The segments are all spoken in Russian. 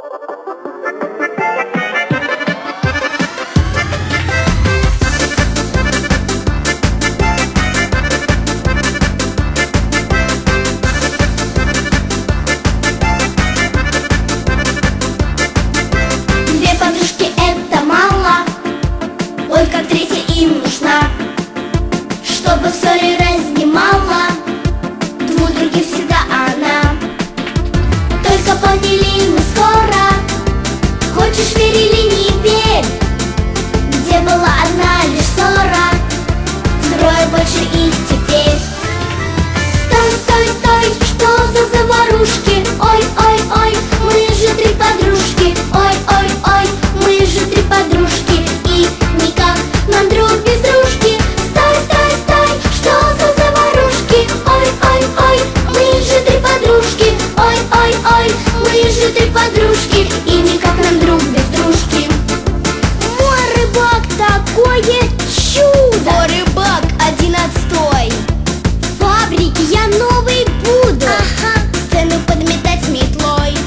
Две подружки — это мало, ой, как третья им нужна, чтобы в ссоре разнимала двух других всегда она. Только поняли мы скоро, хочешь верь или не верь, где была одна лишь ссора, трое больше их теперь. Стой, стой, стой, что за заварушки? Ой, ой, ой, мы же три подружки. Ой, ой, ой, мы же три подружки, и никак нам друг без дружки. Стой, стой, стой, что за заварушки? Ой, ой, ой, мы же три подружки. Ой, ой, ой, мы же три подружки, и никак нам друг без дружки. Мой рыбак такое чудо! Мой рыбак один отстой. В фабрике я новый буду, сцену подметать метлой.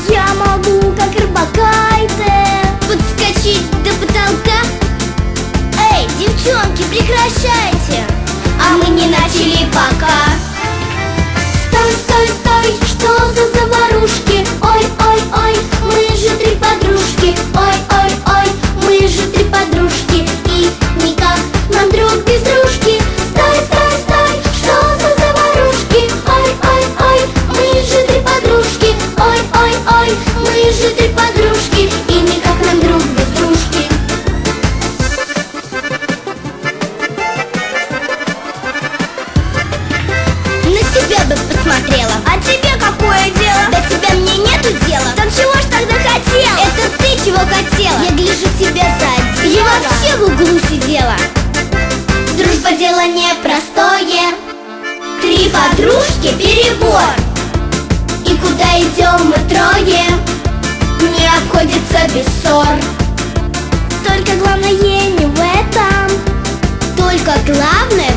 Я могу, как рыбакайте, подскочить до потолка. Эй, девчонки, прекращайте, а мы не начали пока. Стой, стой, стой, что за заварушки? Ой, ой, ой, мы же три подружки. Ой, ой, ой, мы же три подружки, и никак нам друг без дружки. Стой, стой, стой, что за заварушки? Ой, ой, ой, мы же три подружки. Ой, ой, ой, мы же три подружки, и никак нам друг без дружки. На себя бы посмотрела. А тебе какое дело? До тебя мне нету дела. Так чего ж тогда хотела? Это ты чего хотела? Я гляжу тебя сзади. Я вообще в углу сидела. Дружба — дело непростое. Три подружки — перебор. И куда идем мы трое, не обходится без ссор. Только главное не в этом, только главное